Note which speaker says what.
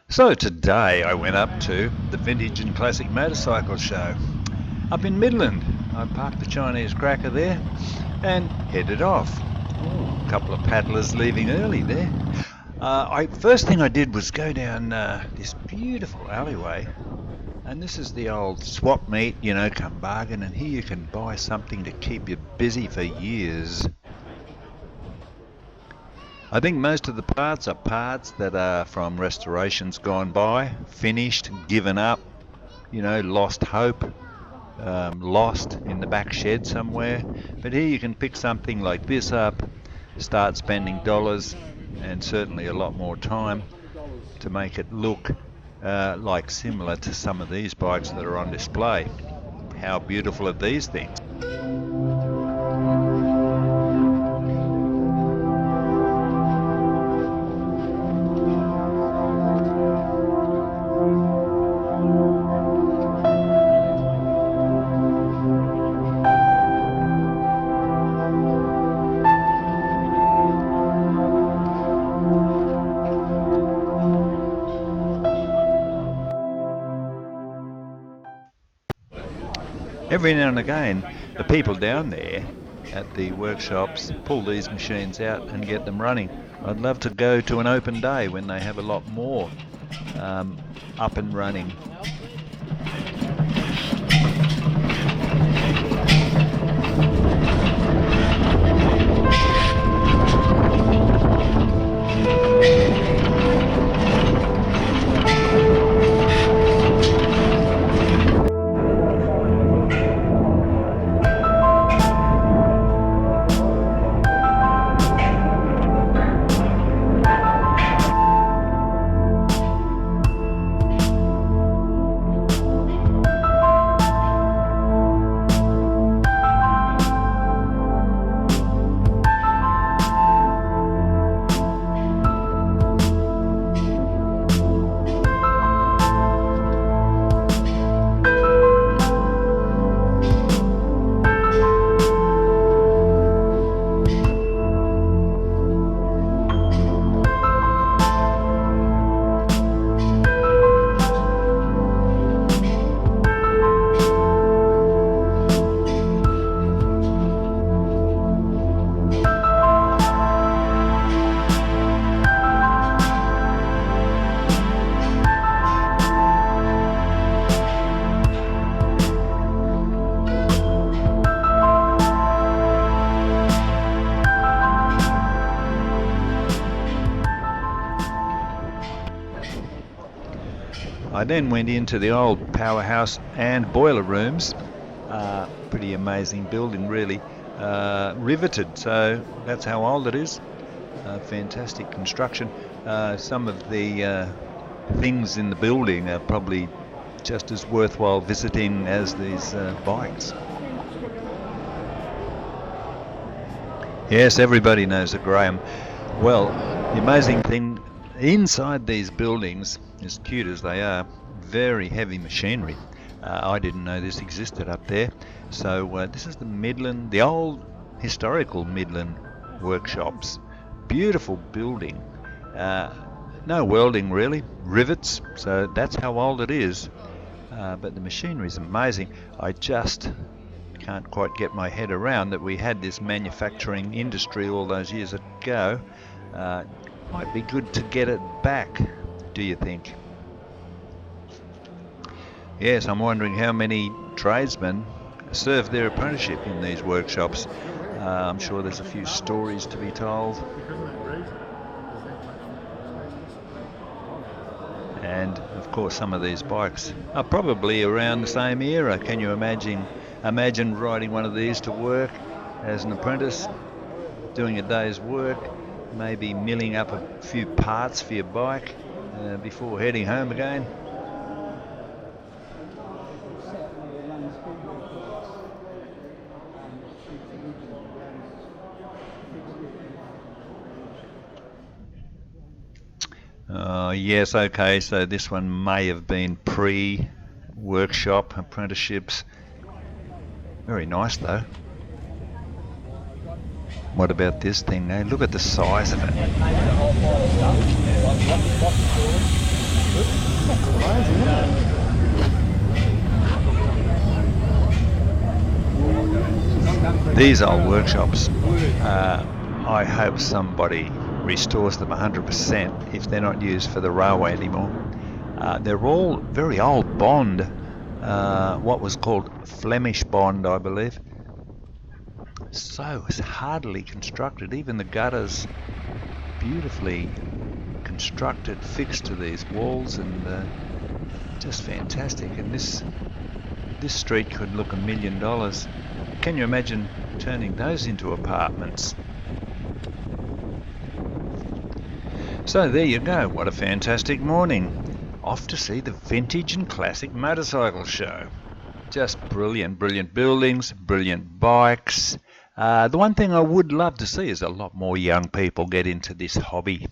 Speaker 1: So today I went up to the Vintage and Classic Motorcycle Show up in Midland. I parked the Chinese cracker there and headed off. A couple of paddlers leaving early there. First thing I did was go down this beautiful alleyway, and this is the old swap meet, come bargain, and here you can buy something to keep you busy for years. I think most of the parts are parts that are from restorations gone by, finished, given up, lost hope, lost in the back shed somewhere. But here you can pick something like this up, start spending dollars and certainly a lot more time to make it look like similar to some of these bikes that are on display. How beautiful are these things? Every now and again, the people down there at the workshops pull these machines out and get them running. I'd love to go to an open day when they have a lot more up and running. I then went into the old powerhouse and boiler rooms. Pretty amazing building, really. Riveted, so that's how old it is. Fantastic construction. Some of the things in the building are probably just as worthwhile visiting as these bikes. Yes, everybody knows a Graham. Well, the amazing thing inside these buildings, as cute as they are, very heavy machinery. I didn't know this existed up there. So this is the Midland, the old historical Midland workshops. Beautiful building. No welding really, rivets, so that's how old it is. But the machinery is amazing. I just can't quite get my head around that we had this manufacturing industry all those years ago. Might be good to get it back, do you think? Yes, I'm wondering how many tradesmen serve their apprenticeship in these workshops. I'm sure there's a few stories to be told. And of course some of these bikes are probably around the same era. Can you imagine riding one of these to work as an apprentice, doing a day's work, maybe milling up a few parts for your bike before heading home again? Yes, okay, so this one may have been pre-workshop apprenticeships. Very nice though. What about this thing now? Look at the size of it. These old workshops, I hope somebody restores them 100% if they're not used for the railway anymore. They're all very old bond, what was called Flemish bond, I believe. So it's hardly constructed. Even the gutters, beautifully constructed, fixed to these walls, and just fantastic. And this street could look $1 million. Can you imagine turning those into apartments? So there you go. What a fantastic morning. Off to see the Vintage and Classic Motorcycle Show. Just brilliant, brilliant buildings, brilliant bikes. The one thing I would love to see is a lot more young people get into this hobby.